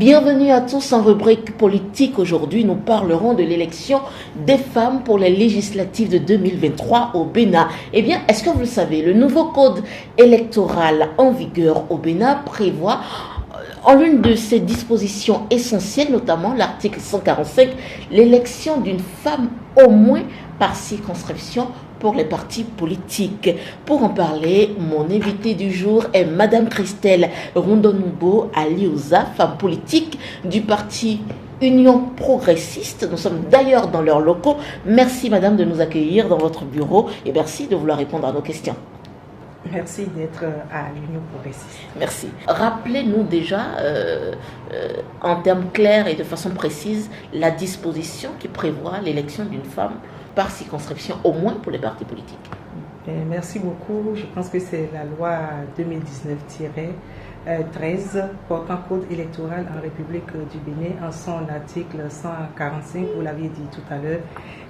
Bienvenue à tous en rubrique politique. Aujourd'hui, nous parlerons de l'élection des femmes pour les législatives de 2023 au Bénin. Eh bien, est-ce que vous le savez, le nouveau code électoral en vigueur au Bénin prévoit en l'une de ses dispositions essentielles, notamment l'article 145, l'élection d'une femme au moins par circonscription pour les partis politiques. Pour en parler, mon invité du jour est Madame Christelle Rondonoubo Aliouza, femme politique du parti Union progressiste. Nous sommes d'ailleurs dans leurs locaux. Merci Madame de nous accueillir dans votre bureau et merci de vouloir répondre à nos questions. Merci d'être à l'Union progressiste. Merci. Rappelez-nous déjà, en termes clairs et de façon précise, la disposition qui prévoit l'élection d'une femme par circonscription, au moins pour les partis politiques. Merci beaucoup. Je pense que c'est la loi 2019-13 portant code électoral en République du Bénin en son article 145, vous l'aviez dit tout à l'heure,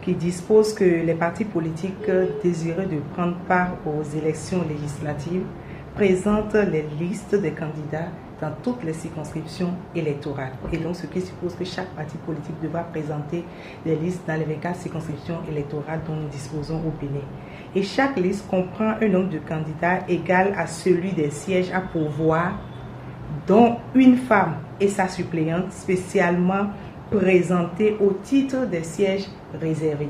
qui dispose que les partis politiques désireux de prendre part aux élections législatives présentent les listes des candidats dans toutes les circonscriptions électorales. Et donc, ce qui suppose que chaque parti politique devra présenter des listes dans les 24 circonscriptions électorales dont nous disposons au Bénin. Et chaque liste comprend un nombre de candidats égal à celui des sièges à pourvoir, dont une femme et sa suppléante spécialement présentées au titre des sièges réservés.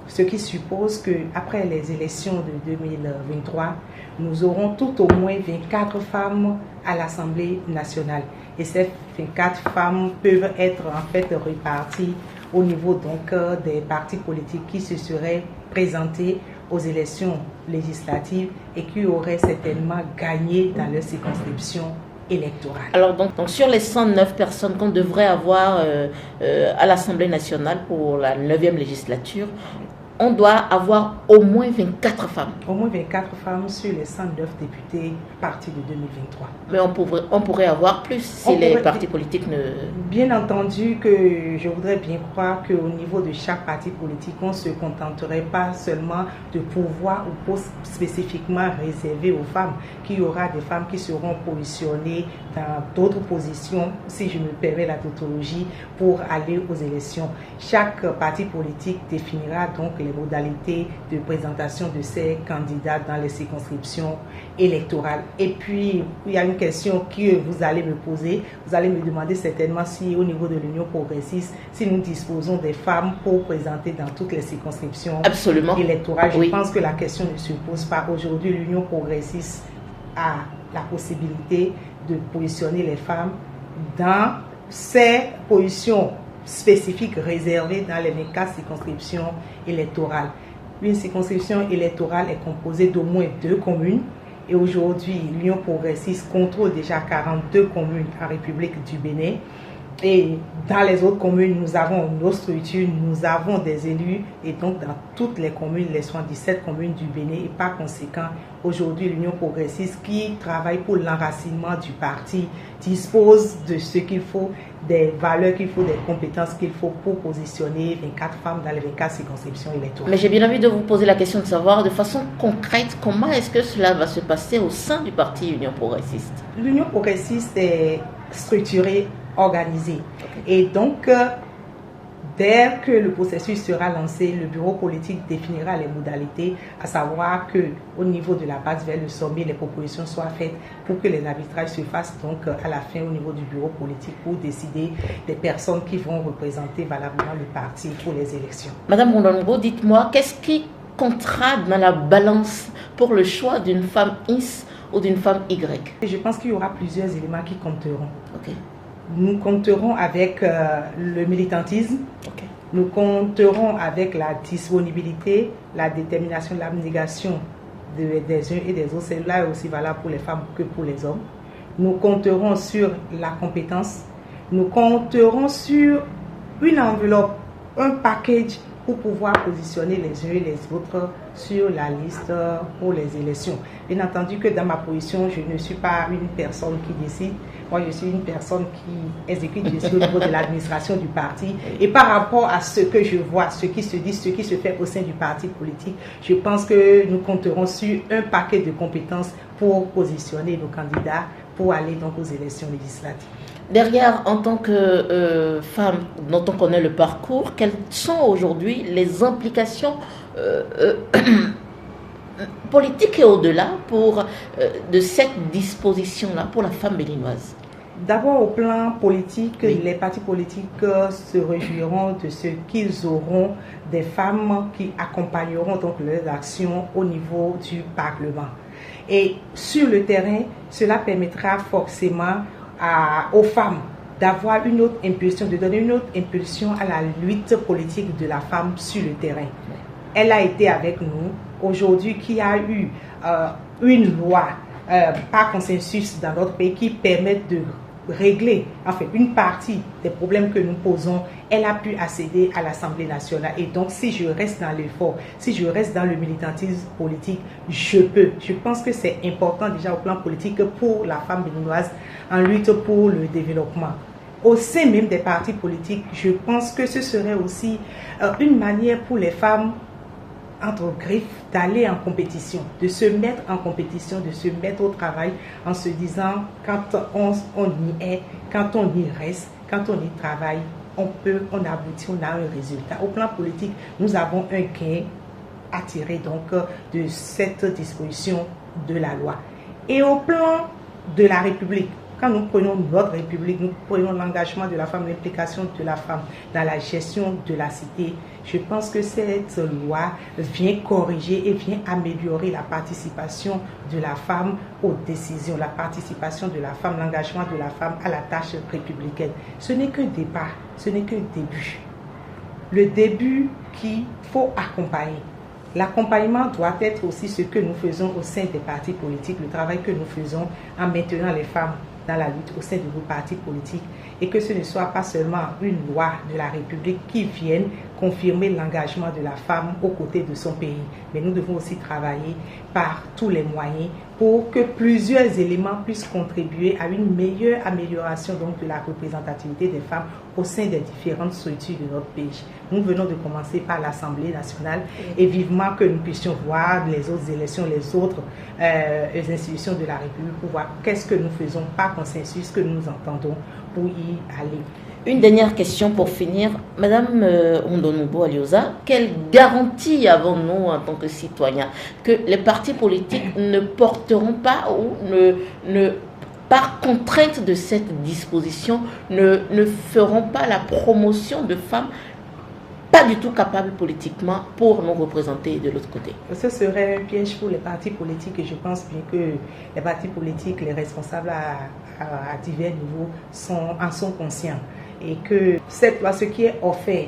Ce qui suppose qu'après les élections de 2023, nous aurons tout au moins 24 femmes à l'Assemblée nationale. Et ces 24 femmes peuvent être en fait réparties au niveau donc des partis politiques qui se seraient présentés aux élections législatives et qui auraient certainement gagné dans leur circonscription électorale. Alors donc sur les 109 personnes qu'on devrait avoir à l'Assemblée nationale pour la 9e législature, on doit avoir au moins 24 femmes. Au moins 24 femmes sur les 109 députés partis de 2023. Mais on pourrait avoir plus si les partis politiques ne... Bien entendu que je voudrais bien croire qu'au niveau de chaque parti politique, on ne se contenterait pas seulement de pourvoir ou postes spécifiquement réservés aux femmes, qu'il y aura des femmes qui seront positionnées dans d'autres positions, si je me permets la tautologie, pour aller aux élections. Chaque parti politique définira donc les modalités de présentation de ces candidats dans les circonscriptions électorales. Et puis, il y a une question que vous allez me poser. Vous allez me demander certainement si au niveau de l'Union progressiste, si nous disposons des femmes pour présenter dans toutes les circonscriptions électorales. Je pense que la question ne se pose pas. Aujourd'hui, l'Union progressiste a la possibilité de positionner les femmes dans ces positions spécifiques réservées dans les 24 circonscriptions électorales. Une circonscription électorale est composée d'au moins 2 communes et aujourd'hui l'Union progressiste contrôle déjà 42 communes en République du Bénin et dans les autres communes nous avons nos structures, nous avons des élus et donc dans toutes les communes, les 77 communes du Bénin et par conséquent aujourd'hui l'Union progressiste qui travaille pour l'enracinement du parti dispose de ce qu'il faut, des valeurs qu'il faut, des compétences qu'il faut pour positionner 24 femmes dans les 24 circonscriptions électorales. Mais j'ai bien envie de vous poser la question de savoir de façon concrète comment est-ce que cela va se passer au sein du parti Union progressiste. L'Union progressiste est structurée, organisée. Et donc, dès que le processus sera lancé, le bureau politique définira les modalités, à savoir que au niveau de la base vers le sommet, les propositions soient faites pour que les arbitrages se fassent donc à la fin au niveau du bureau politique pour décider des personnes qui vont représenter valablement le parti pour les élections. Madame Rondonoubo, dites-moi, qu'est-ce qui comptera dans la balance pour le choix d'une femme X ou d'une femme Y? Je pense qu'il y aura plusieurs éléments qui compteront. Okay. Nous compterons avec le militantisme, nous compterons avec la disponibilité, la détermination, l'abnégation des uns et des autres. C'est là aussi valable pour les femmes que pour les hommes. Nous compterons sur la compétence, nous compterons sur une enveloppe, un package pour pouvoir positionner les uns et les autres sur la liste pour les élections. Bien entendu que dans ma position, je ne suis pas une personne qui décide. Moi, je suis une personne qui exécute, je suis au niveau de l'administration du parti. Et par rapport à ce que je vois, ce qui se dit, ce qui se fait au sein du parti politique, je pense que nous compterons sur un paquet de compétences pour positionner nos candidats pour aller donc aux élections législatives. Derrière, en tant que femme dont on connaît le parcours, quelles sont aujourd'hui les implications politiques et au-delà de cette disposition-là pour la femme béninoise? D'abord, au plan politique, oui. Les partis politiques se réjouiront de ce qu'ils auront des femmes qui accompagneront donc leurs actions au niveau du Parlement. Et sur le terrain, cela permettra forcément aux femmes d'avoir une autre impulsion, de donner une autre impulsion à la lutte politique de la femme sur le terrain. Elle a été avec nous. Aujourd'hui, qui a eu une loi par consensus dans notre pays qui permet de régler une partie des problèmes que nous posons, elle a pu accéder à l'Assemblée nationale. Et donc, si je reste dans l'effort, si je reste dans le militantisme politique, je peux. Je pense que c'est important déjà au plan politique pour la femme béninoise en lutte pour le développement. Au sein même des partis politiques, je pense que ce serait aussi une manière pour les femmes entre griffes d'aller en compétition, de se mettre en compétition, de se mettre au travail en se disant quand on y est, quand on y reste, quand on y travaille, on aboutit, on a un résultat. Au plan politique, nous avons un gain à tirer donc de cette disposition de la loi. Et au plan de la République, quand nous prenons notre République, nous prenons l'engagement de la femme, l'implication de la femme dans la gestion de la cité. Je pense que cette loi vient corriger et vient améliorer la participation de la femme aux décisions, la participation de la femme, l'engagement de la femme à la tâche républicaine. Ce n'est qu'un départ, ce n'est qu'un début. Le début qu'il faut accompagner. L'accompagnement doit être aussi ce que nous faisons au sein des partis politiques, le travail que nous faisons en maintenant les femmes dans la lutte au sein de nos partis politiques, et que ce ne soit pas seulement une loi de la République qui vienne confirmer l'engagement de la femme aux côtés de son pays, mais nous devons aussi travailler par tous les moyens pour que plusieurs éléments puissent contribuer à une meilleure amélioration donc de la représentativité des femmes au sein des différentes structures de notre pays. Nous venons de commencer par l'Assemblée nationale et vivement que nous puissions voir les autres élections, les autres institutions de la République pour voir qu'est-ce que nous faisons par consensus, que nous entendons pour y aller. Une dernière question pour finir. Madame Ondonubo Alioza, quelle garantie avons-nous en tant que citoyens que les partis politiques ne porteront pas ou par contrainte de cette disposition, ne feront pas la promotion de femmes pas du tout capables politiquement pour nous représenter de l'autre côté? Ce serait un piège pour les partis politiques et je pense bien que les partis politiques, les responsables à divers niveaux en sont conscients. Et que cette loi, ce qui est offert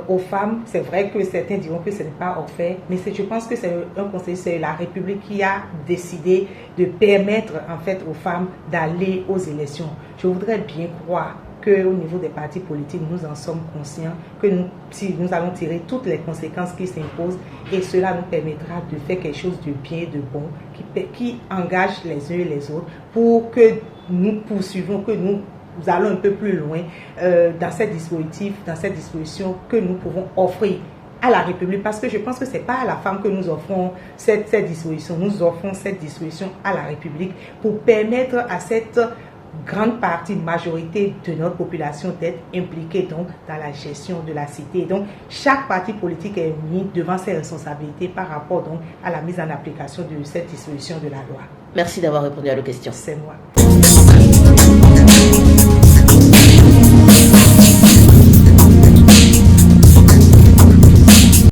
aux femmes, c'est vrai que certains diront que ce n'est pas offert, mais je pense que c'est un conseil, c'est la République qui a décidé de permettre en fait aux femmes d'aller aux élections. Je voudrais bien croire qu'au niveau des partis politiques, nous en sommes conscients, que nous allons tirer toutes les conséquences qui s'imposent et cela nous permettra de faire quelque chose de bien, de bon, qui engage les uns et les autres pour que nous poursuivons, que nous allons un peu plus loin dans cette disposition que nous pouvons offrir à la République, parce que je pense que ce n'est pas à la femme que nous offrons cette disposition, nous offrons cette disposition à la République pour permettre à cette grande partie, majorité de notre population d'être impliquée donc dans la gestion de la cité. Donc chaque parti politique est mis devant ses responsabilités par rapport donc à la mise en application de cette disposition de la loi. Merci d'avoir répondu à nos questions. C'est moi.